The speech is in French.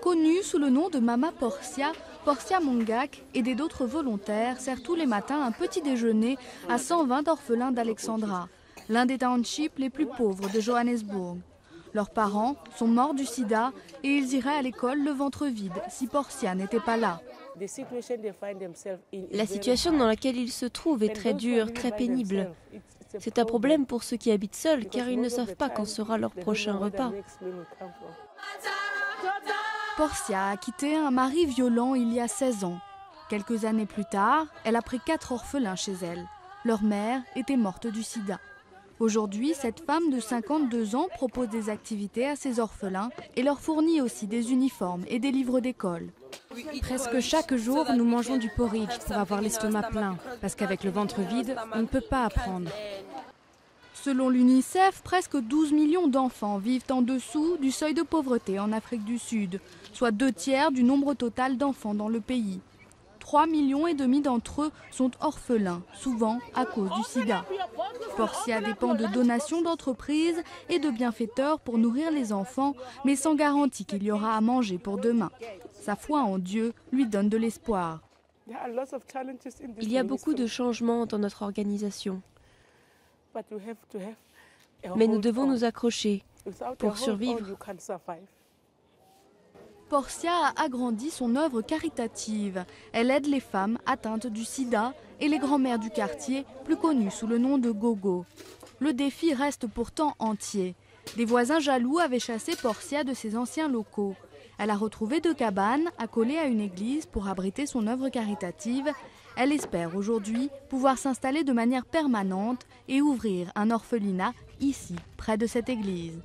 Connue sous le nom de Mama Portia, Portia Mongak, aidée d'autres volontaires, sert tous les matins un petit déjeuner à 120 orphelins d'Alexandra, l'un des townships les plus pauvres de Johannesburg. Leurs parents sont morts du sida et ils iraient à l'école le ventre vide si Portia n'était pas là. La situation dans laquelle ils se trouvent est très dure, très pénible. C'est un problème pour ceux qui habitent seuls car ils ne savent pas quand sera leur prochain repas. Portia a quitté un mari violent il y a 16 ans. Quelques années plus tard, elle a pris 4 orphelins chez elle. Leur mère était morte du sida. Aujourd'hui, cette femme de 52 ans propose des activités à ses orphelins et leur fournit aussi des uniformes et des livres d'école. Presque chaque jour, nous mangeons du porridge pour avoir l'estomac plein, parce qu'avec le ventre vide, on ne peut pas apprendre. Selon l'UNICEF, presque 12 millions d'enfants vivent en dessous du seuil de pauvreté en Afrique du Sud, soit 2/3 du nombre total d'enfants dans le pays. 3,5 millions d'entre eux sont orphelins, souvent à cause du sida. Portia dépend de donations d'entreprises et de bienfaiteurs pour nourrir les enfants, mais sans garantie qu'il y aura à manger pour demain. Sa foi en Dieu lui donne de l'espoir. Il y a beaucoup de changements dans notre organisation. Mais nous devons nous accrocher pour survivre. Portia a agrandi son œuvre caritative. Elle aide les femmes atteintes du sida et les grands-mères du quartier, plus connues sous le nom de Gogo. Le défi reste pourtant entier. Des voisins jaloux avaient chassé Portia de ses anciens locaux. Elle a retrouvé 2 cabanes accolées à une église pour abriter son œuvre caritative. Elle espère aujourd'hui pouvoir s'installer de manière permanente et ouvrir un orphelinat ici, près de cette église.